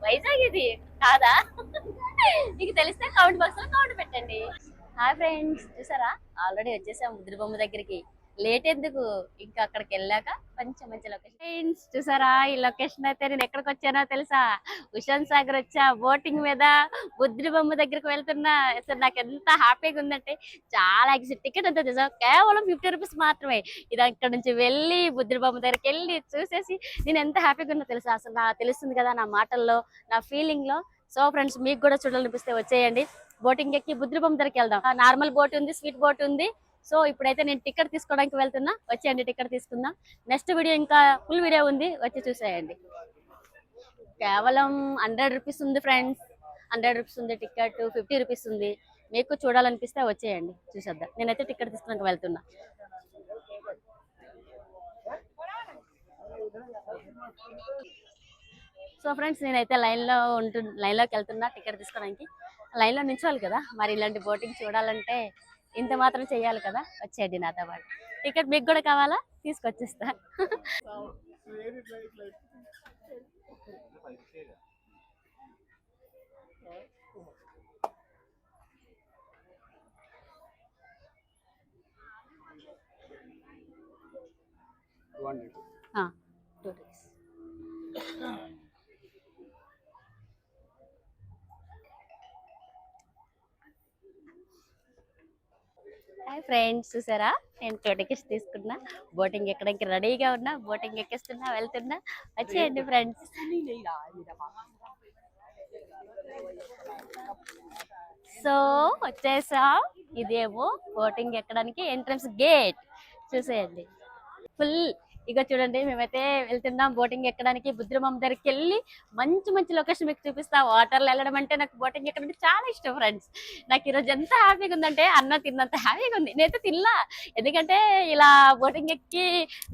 వైజాగ్ ఇది కాదా? మీకు తెలిస్తే కామెంట్ బాక్స్ లో కామెంట్ పెట్టండి. హాయ్ ఫ్రెండ్స్, చూసారా ఆల్రెడీ వచ్చేసాం ముద్ర బొమ్మ దగ్గరికి. లేట్ ఎందుకు, ఇంకా అక్కడికి వెళ్ళాక మంచి మంచి లొకేషన్. ఫ్రెండ్స్ చూసారా, ఈ లొకేషన్ అయితే నేను ఎక్కడికి వచ్చానో తెలుసా? హుషాన్ సాగర్ వచ్చా, బోటింగ్ మీద బుద్ధి బొమ్మ దగ్గరికి వెళ్తున్నా. అసలు నాకు ఎంత హ్యాపీగా ఉందంటే చాలా టికెట్ ఎంత తెలుసా, కేవలం 50 రూపీస్ మాత్రమే. ఇది అక్కడ నుంచి వెళ్ళి బుద్ధి బొమ్మ దగ్గరికి వెళ్ళి చూసేసి నేను ఎంత హ్యాపీగా ఉన్నా తెలుసా. అసలు నా తెలుస్తుంది కదా నా మాటల్లో, నా ఫీలింగ్ లో. సో ఫ్రెండ్స్, మీకు కూడా చూడాలనిపిస్తే వచ్చేయండి. బోటింగ్ ఎక్కి బుద్ధి బొమ్మ దగ్గరికి వెళ్దాం. నార్మల్ బోట్ ఉంది, స్వీట్ బోట్ ఉంది. సో ఇప్పుడైతే నేను టికెట్ తీసుకోవడానికి వెళ్తున్నా, వచ్చేయండి టికెట్ తీసుకుందాం. నెక్స్ట్ వీడియో ఇంకా ఫుల్ వీడియో ఉంది, వచ్చి చూసేయండి. కేవలం 100 రూపీస్ ఉంది ఫ్రెండ్స్, 100 రూపీస్ ఉంది టికెట్, 50 రూపీస్ ఉంది. మీకు చూడాలనిపిస్తే వచ్చేయండి, చూసేద్దాం. నేనైతే టికెట్ తీసుకోవడానికి వెళ్తున్నా. సో ఫ్రెండ్స్, నేనైతే లైన్లోకి వెళ్తున్నా టికెట్ తీసుకోవడానికి. లైన్లో నిల్చోవాలి కదా, మరి ఇలాంటి బోటింగ్ చూడాలంటే ఇంత మాత్రం చెయ్యాలి కదా. వచ్చేయండి నాతో పాటు. టికెట్ మీకు కూడా కావాలా? తీసుకొచ్చేస్తా. హాయ్ ఫ్రెండ్స్, చూసారా నేను 2 టికెట్స్ తీసుకున్నా. బోటింగ్ ఎక్కడానికి రెడీగా ఉన్నా, బోటింగ్ ఎక్కిస్తున్నా, వెళ్తున్నా. వచ్చేయండి ఫ్రెండ్స్. సో వచ్చేసాం. ఇదేమో బోటింగ్ ఎక్కడానికి ఎంట్రన్స్ గేట్, చూసేయండి. ఫుల్ ఇక చూడండి, మేమైతే వెళ్తున్నాం బోటింగ్ ఎక్కడానికి. బుద్ధిబొమ్మ దగ్గరికి వెళ్ళి మంచి మంచి లొకేషన్ మీకు చూపిస్తా. వాటర్లో వెళ్ళడం అంటే నాకు బోటింగ్ ఎక్కడం అంటే చాలా ఇష్టం ఫ్రెండ్స్. నాకు ఈరోజు ఎంత హ్యాపీగా ఉందంటే అన్నం తిన్నంత హ్యాపీగా ఉంది. నేనైతే తినలా, ఎందుకంటే ఇలా బోటింగ్ ఎక్కి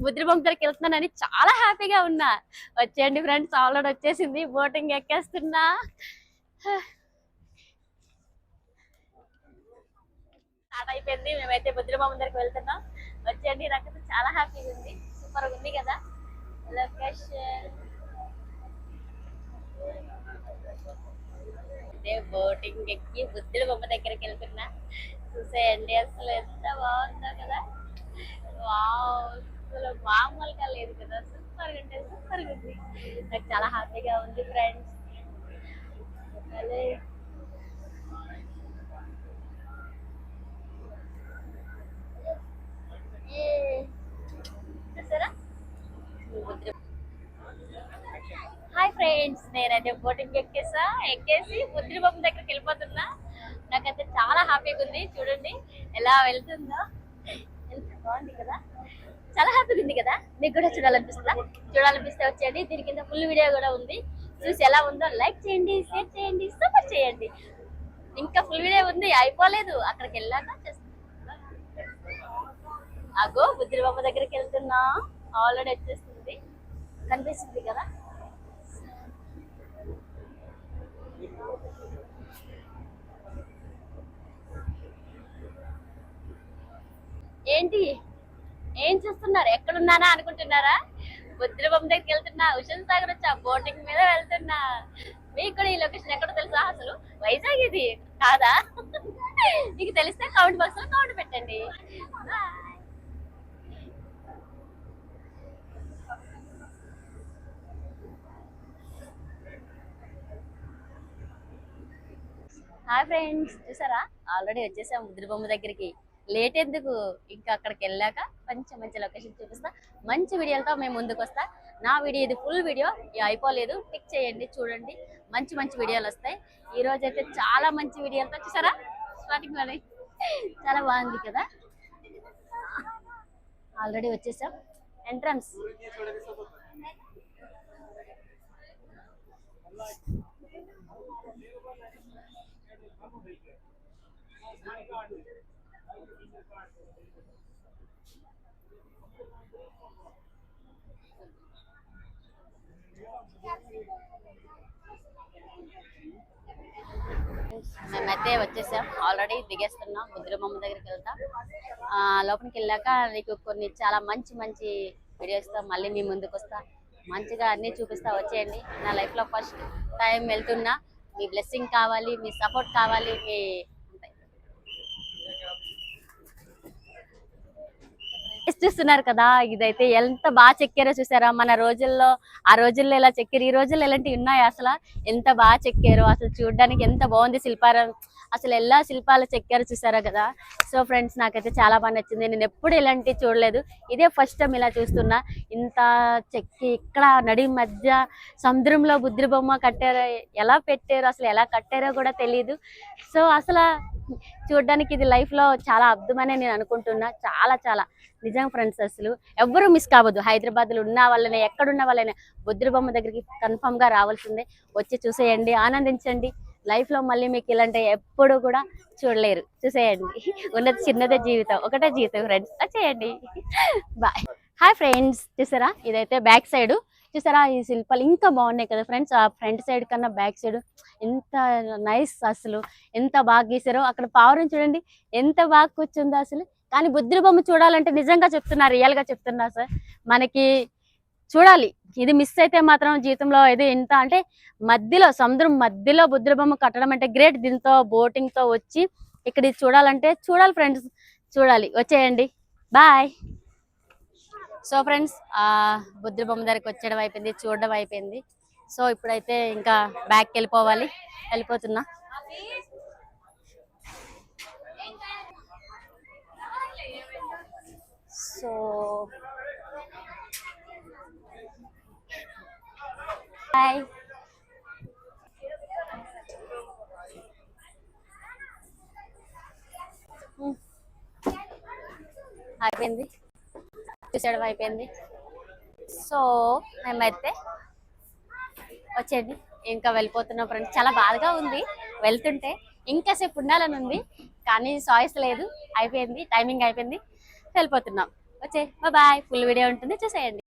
బుద్ధిబొమ్మ దగ్గరికి వెళ్తున్నానని చాలా హ్యాపీగా ఉన్నా. వచ్చేయండి ఫ్రెండ్స్, ఆల్రెడీ వచ్చేసింది, బోటింగ్ ఎక్కేస్తున్నా. స్టార్ట్ అయిపోయింది, మేమైతే బుద్ధిబొమ్మ దగ్గరికి వెళ్తున్నాం. వచ్చేయండి, నాకైతే చాలా హ్యాపీగా ఉంది. సూపర్ ఉంది కదా లొకేషన్. బోటింగ్ ఎక్కి బుద్ధుల బొమ్మ దగ్గరికి వెళ్తున్నా. చూసేయండి, అసలు ఎంత బాగుందో కదా. వావ్, అసలు మామూలుగా లేదు కదా, సూపర్ గా అంటే సూపర్ గా ఉంది. నాకు చాలా హ్యాపీగా ఉంది ఫ్రెండ్స్. హాయ్ ఫ్రెండ్స్, నేనైతే బోటింగ్ ఎక్కేసి బుద్ధి బొమ్మ దగ్గరికి వెళ్ళిపోతున్నా. నాకైతే చాలా హ్యాపీగా ఉంది. చూడండి ఎలా వెళ్తుందో, ఎంత బాగుంది కదా, చాలా హ్యాపీగా ఉంది కదా. మీకు కూడా చూడాలనిపిస్తే వచ్చేయండి. దీని కింద ఫుల్ వీడియో కూడా ఉంది, చూసి ఎలా ఉందో లైక్ చేయండి, షేర్ చేయండి, సపోర్ట్ చేయండి. ఇంకా ఫుల్ వీడియో ఉంది, అయిపోలేదు. అక్కడికి వెళ్ళాక అగో బుద్ధి బొమ్మ దగ్గరికి వెళ్తున్నా. ఆల్రెడీ వచ్చేస్తుంది, కనిపిస్తుంది కదా. ఏంటి ఏం చూస్తున్నారు, ఎక్కడున్నానా అనుకుంటున్నారా? బుద్ధి బొమ్మ దగ్గరికి వెళ్తున్నా, హుషాన్ సాగర్ వచ్చా, బోటింగ్ మీద వెళ్తున్నా. మీకు కూడా ఈ లొకేషన్ ఎక్కడో తెలుసా? అసలు వైజాగ్ ఇది కాదా? మీకు తెలిస్తే కామెంట్ బాక్స్ లో కామెంట్ పెట్టండి. హాయ్ ఫ్రెండ్స్, చూసారా ఆల్రెడీ వచ్చేసాం బుద్ధి బొమ్మ దగ్గరికి. లేట్ ఎందుకు, ఇంకా అక్కడికి వెళ్ళాక మంచి మంచి లొకేషన్ చూపిస్తా. మంచి వీడియోలతో మేము ముందుకు వస్తా. నా వీడియో ఇది ఫుల్ వీడియో, అయిపోలేదు. టిక్ చేయండి, చూడండి, మంచి మంచి వీడియోలు వస్తాయి. ఈ రోజు అయితే చాలా మంచి వీడియోలతో, చూసారా స్టార్టింగ్ లోనే చాలా బాగుంది కదా. ఆల్రెడీ వచ్చేసాం ఎంట్రన్స్. మేమైతే వచ్చేసాం, ఆల్రెడీ దిగేస్తున్నాం. బుద్ధి బొమ్మ దగ్గరికి వెళ్తాం. లోపలికి వెళ్ళాక నీకు కొన్ని చాలా మంచి మంచి వీడియోస్తో మళ్ళీ మీ ముందుకు వస్తా. మంచిగా అన్నీ చూపిస్తా వచ్చేయండి. నా లైఫ్లో ఫస్ట్ టైం వెళ్తున్నా. మీ బ్లెస్సింగ్ కావాలి, మీ సపోర్ట్ కావాలి, మీ చూస్తున్నారు కదా. ఇదైతే ఎంత బాగా చెక్కారో చూసారా. మన రోజుల్లో ఆ రోజుల్లో ఎలా చెక్కారు, ఈ రోజుల్లో ఎలాంటివి ఉన్నాయి అసలు, ఎంత బాగా చెక్కారు అసలు. చూడడానికి ఎంత బాగుంది శిల్పారం, అసలు ఎలా శిల్పాలు చెక్కారు చూసారా కదా. సో ఫ్రెండ్స్, నాకైతే చాలా బాగా నచ్చింది. నేను ఎప్పుడు ఇలాంటివి చూడలేదు, ఇదే ఫస్ట్ టైం ఇలా చూస్తున్నా. ఇంత చెక్కి ఇక్కడ నడి మధ్య సముద్రంలో బుద్ధి బొమ్మ కట్టారో, ఎలా పెట్టారో, అసలు ఎలా కట్టారో కూడా తెలియదు. సో అసలు చూడడానికి ఇది లైఫ్లో చాలా అద్భుతమని నేను అనుకుంటున్నా. చాలా చాలా నిజంగా ఫ్రెండ్స్, అసలు ఎవ్వరూ మిస్ కావద్దు. హైదరాబాద్లో ఉన్న వాళ్ళనే, ఎక్కడున్న వాళ్ళైనా బుద్ధి బొమ్మ దగ్గరికి కన్ఫామ్గా రావాల్సిందే. వచ్చి చూసేయండి, ఆనందించండి. లైఫ్లో మళ్ళీ మీకు ఇలాంటి ఎప్పుడు కూడా చూడలేరు. చూసేయండి. ఉన్నది చిన్నదే జీవితం, ఒకటే జీవితం ఫ్రెండ్స్. వచ్చేయండి. బాయ్. హాయ్ ఫ్రెండ్స్, చూసారా ఇదైతే బ్యాక్ సైడ్. చూసారా ఈ శిల్పాలు ఇంకా బాగున్నాయి కదా ఫ్రెండ్స్. ఆ ఫ్రంట్ సైడ్ కన్నా బ్యాక్ సైడ్ ఎంత నైస్, అసలు ఎంత బాగా గీసారో. అక్కడ పావురం చూడండి ఎంత బాగా కూర్చుందో అసలు. కానీ బుద్ధి బొమ్మ చూడాలంటే నిజంగా చెప్తున్నా, రియల్ గా చెప్తున్నా సార్, మనకి చూడాలి. ఇది మిస్ అయితే మాత్రం జీవితంలో ఇది ఇంత అంటే మధ్యలో సముద్రం మధ్యలో బుద్ధి బొమ్మ కట్టడం అంటే గ్రేట్. దీంతో బోటింగ్ తో వచ్చి ఇక్కడ ఇది చూడాలంటే చూడాలి ఫ్రెండ్స్, చూడాలి. వచ్చేయండి. బాయ్. సో ఫ్రెండ్స్, బుద్ధి బొమ్మ దగ్గరికి వచ్చేయడం అయిపోయింది, చూడడం అయిపోయింది. సో ఇప్పుడైతే ఇంకా బ్యాక్కి వెళ్ళిపోవాలి. వెళ్ళిపోతున్నా. So bye. అయిపోయింది, చూసేయడం అయిపోయింది. సో మేమైతే వచ్చేయండి, ఇంకా వెళ్ళిపోతున్నాం ఫ్రెండ్స్. చాలా బాధగా ఉంది వెళ్తుంటే, ఇంకాసేపు ఉండాలని ఉంది కానీ చాయిస్ లేదు. అయిపోయింది, టైమింగ్ అయిపోయింది, వెళ్ళిపోతున్నాం. వచ్చే బాయ్. ఫుల్ వీడియో ఉంటుంది, చూసేయండి.